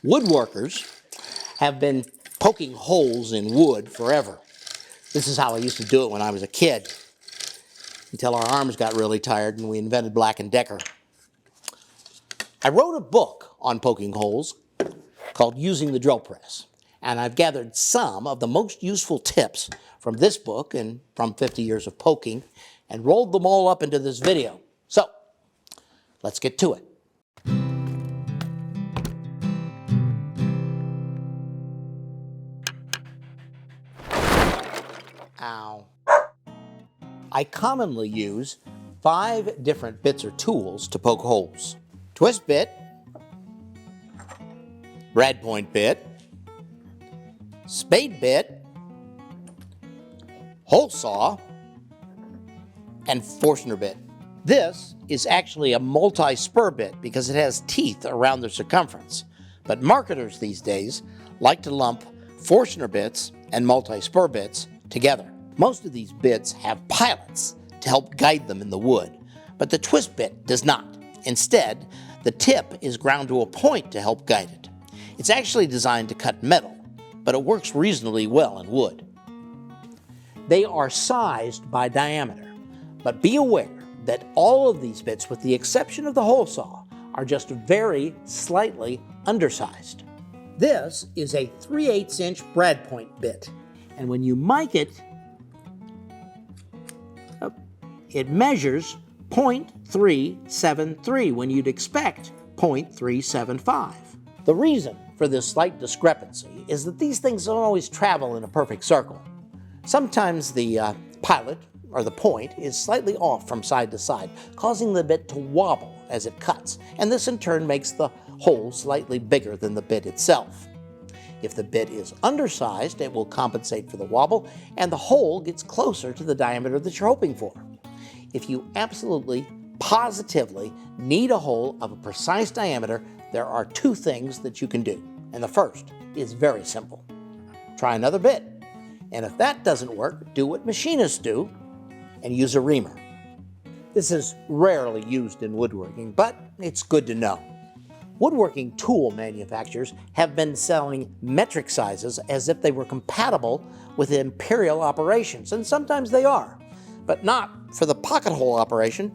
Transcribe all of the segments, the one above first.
Woodworkers have been poking holes in wood forever. This is how I used to do it when I was a kid, until our arms got really tired and we invented Black & Decker. I wrote a book on poking holes called Using the Drill Press, and I've gathered some of the most useful tips from this book and from 50 years of poking and rolled them all up into this video. So, let's get to it. Ow. I commonly use 5 different bits or tools to poke holes. Twist bit, brad point bit, spade bit, hole saw, and Forstner bit. This is actually a multi-spur bit because it has teeth around the circumference, but marketers these days like to lump Forstner bits and multi-spur bits together. Most of these bits have pilots to help guide them in the wood, but the twist bit does not. Instead, the tip is ground to a point to help guide it. It's actually designed to cut metal, but it works reasonably well in wood. They are sized by diameter, but be aware that all of these bits, with the exception of the hole saw, are just very slightly undersized. This is a 3/8 inch brad point bit, and when you mic it, it measures 0.373 when you'd expect 0.375. The reason for this slight discrepancy is that these things don't always travel in a perfect circle. Sometimes the pilot, or the point, is slightly off from side to side, causing the bit to wobble as it cuts, and this in turn makes the hole slightly bigger than the bit itself. If the bit is undersized, it will compensate for the wobble, and the hole gets closer to the diameter that you're hoping for. If you absolutely, positively need a hole of a precise diameter, there are 2 things that you can do. And the first is very simple. Try another bit. And if that doesn't work, do what machinists do and use a reamer. This is rarely used in woodworking, but it's good to know. Woodworking tool manufacturers have been selling metric sizes as if they were compatible with imperial operations, and sometimes they are, but not for the pocket hole operation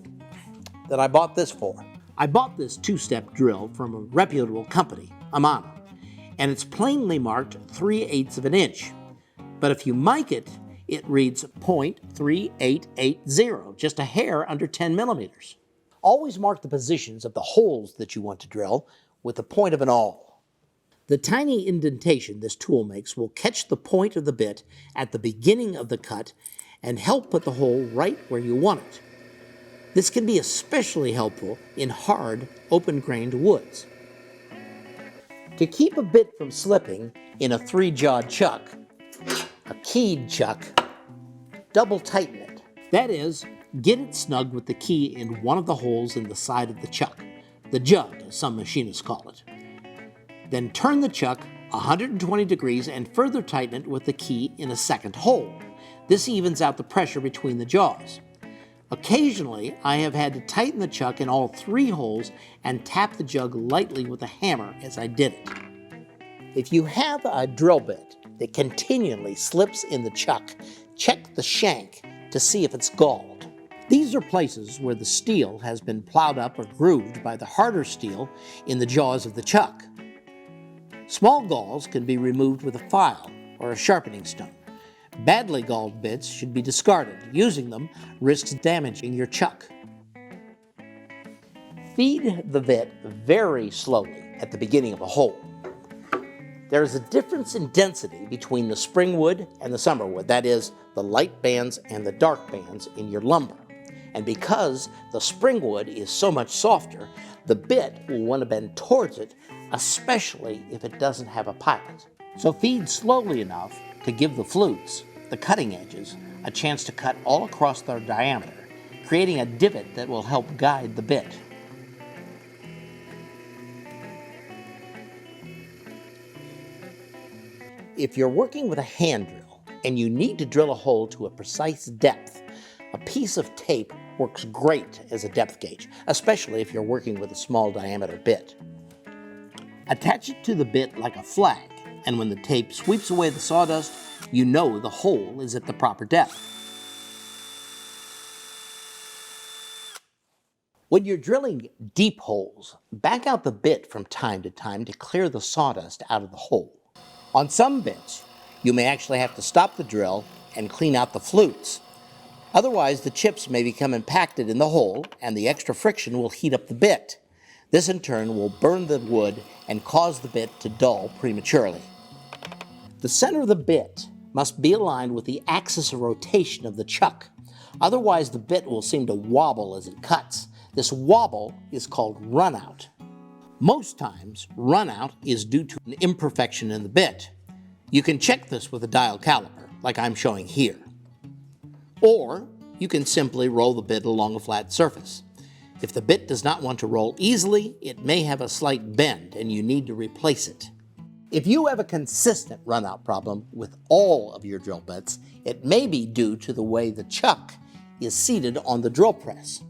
that I bought this for. I bought this 2-step drill from a reputable company, Amana, and it's plainly marked 3/8 of an inch. But if you mic it, it reads 0.3880, just a hair under 10 millimeters. Always mark the positions of the holes that you want to drill with the point of an awl. The tiny indentation this tool makes will catch the point of the bit at the beginning of the cut and help put the hole right where you want it. This can be especially helpful in hard, open-grained woods. To keep a bit from slipping in a 3-jawed chuck, a keyed chuck, double tighten it. That is, get it snug with the key in one of the holes in the side of the chuck, the jug as some machinists call it. Then turn the chuck 120 degrees and further tighten it with the key in a second hole. This evens out the pressure between the jaws. Occasionally, I have had to tighten the chuck in all 3 holes and tap the jug lightly with a hammer as I did it. If you have a drill bit that continually slips in the chuck, check the shank to see if it's galled. These are places where the steel has been plowed up or grooved by the harder steel in the jaws of the chuck. Small galls can be removed with a file or a sharpening stone. Badly galled bits should be discarded. Using them risks damaging your chuck. Feed the bit very slowly at the beginning of a hole. There is a difference in density between the spring wood and the summer wood, that is, the light bands and the dark bands in your lumber. And because the spring wood is so much softer, the bit will want to bend towards it, especially if it doesn't have a pilot. So feed slowly enough to give the flutes, the cutting edges, a chance to cut all across their diameter, creating a divot that will help guide the bit. If you're working with a hand drill and you need to drill a hole to a precise depth, a piece of tape works great as a depth gauge, especially if you're working with a small diameter bit. Attach it to the bit like a flag, and when the tape sweeps away the sawdust, you know the hole is at the proper depth. When you're drilling deep holes, back out the bit from time to time to clear the sawdust out of the hole. On some bits, you may actually have to stop the drill and clean out the flutes. Otherwise, the chips may become impacted in the hole, and the extra friction will heat up the bit. This in turn will burn the wood and cause the bit to dull prematurely. The center of the bit must be aligned with the axis of rotation of the chuck. Otherwise, the bit will seem to wobble as it cuts. This wobble is called runout. Most times, runout is due to an imperfection in the bit. You can check this with a dial caliper, like I'm showing here. Or you can simply roll the bit along a flat surface. If the bit does not want to roll easily, it may have a slight bend and you need to replace it. If you have a consistent runout problem with all of your drill bits, it may be due to the way the chuck is seated on the drill press.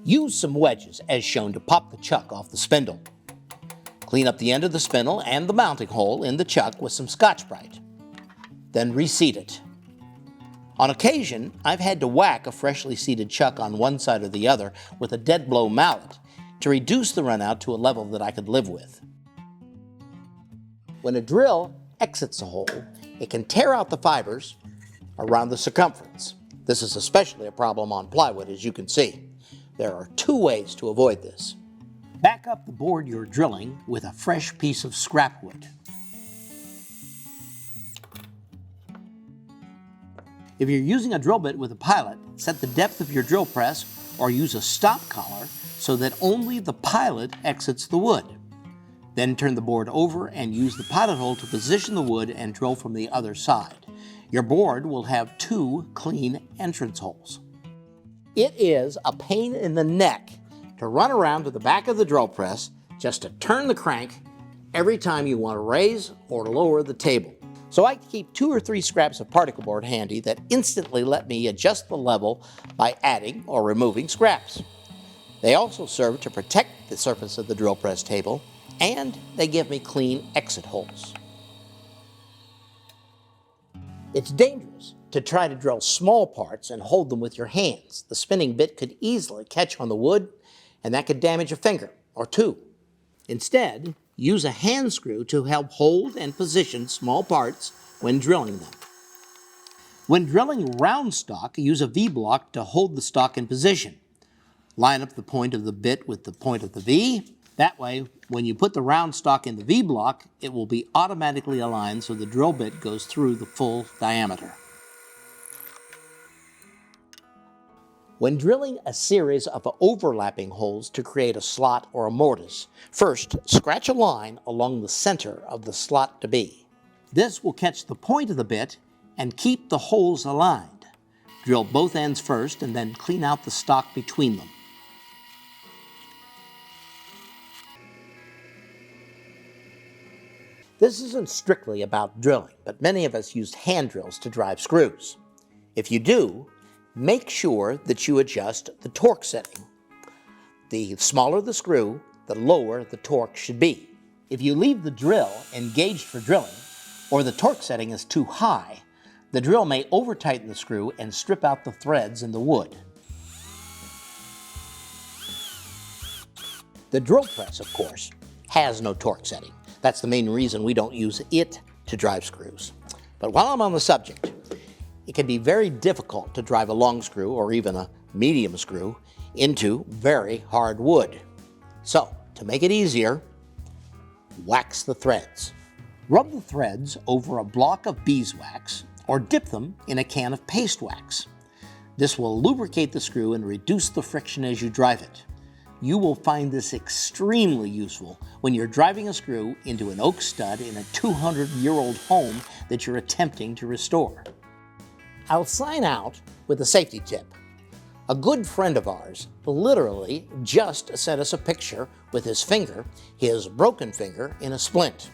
Use some wedges as shown to pop the chuck off the spindle. Clean up the end of the spindle and the mounting hole in the chuck with some Scotch-Brite. Then reseat it. On occasion, I've had to whack a freshly seated chuck on one side or the other with a dead blow mallet to reduce the runout to a level that I could live with. When a drill exits a hole, it can tear out the fibers around the circumference. This is especially a problem on plywood, as you can see. There are two ways to avoid this. Back up the board you're drilling with a fresh piece of scrap wood. If you're using a drill bit with a pilot, set the depth of your drill press or use a stop collar so that only the pilot exits the wood. Then turn the board over and use the pilot hole to position the wood and drill from the other side. Your board will have two clean entrance holes. It is a pain in the neck to run around to the back of the drill press just to turn the crank every time you want to raise or lower the table. So I keep 2 or 3 scraps of particle board handy that instantly let me adjust the level by adding or removing scraps. They also serve to protect the surface of the drill press table, and they give me clean exit holes. It's dangerous to try to drill small parts and hold them with your hands. The spinning bit could easily catch on the wood, and that could damage a finger or two. Instead, use a hand screw to help hold and position small parts when drilling them. When drilling round stock, use a V-block to hold the stock in position. Line up the point of the bit with the point of the V. That way, when you put the round stock in the V-block, it will be automatically aligned so the drill bit goes through the full diameter. When drilling a series of overlapping holes to create a slot or a mortise, first scratch a line along the center of the slot to be. This will catch the point of the bit and keep the holes aligned. Drill both ends first and then clean out the stock between them. This isn't strictly about drilling, but many of us use hand drills to drive screws. If you do, make sure that you adjust the torque setting. The smaller the screw, the lower the torque should be. If you leave the drill engaged for drilling, or the torque setting is too high, the drill may over-tighten the screw and strip out the threads in the wood. The drill press, of course, has no torque setting. That's the main reason we don't use it to drive screws. But while I'm on the subject, it can be very difficult to drive a long screw or even a medium screw into very hard wood. So, to make it easier, wax the threads. Rub the threads over a block of beeswax or dip them in a can of paste wax. This will lubricate the screw and reduce the friction as you drive it. You will find this extremely useful when you're driving a screw into an oak stud in a 200-year-old home that you're attempting to restore. I'll sign out with a safety tip. A good friend of ours literally just sent us a picture with his finger, his broken finger, in a splint.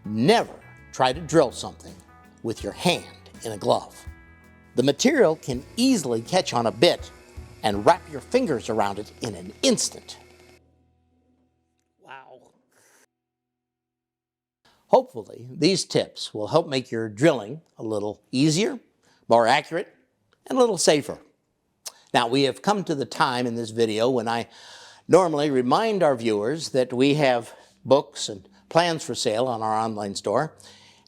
Never try to drill something with your hand in a glove. The material can easily catch on a bit and wrap your fingers around it in an instant. Wow. Hopefully, these tips will help make your drilling a little easier, more accurate, and a little safer. Now, we have come to the time in this video when I normally remind our viewers that we have books and plans for sale on our online store,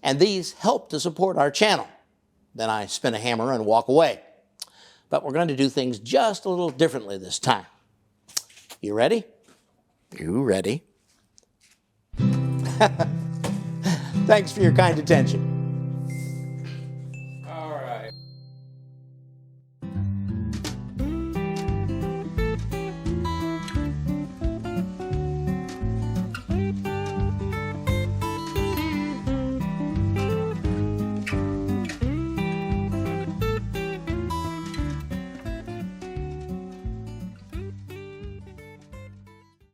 and these help to support our channel. Then I spin a hammer and walk away. But we're going to do things just a little differently this time. You ready? You ready? Thanks for your kind attention.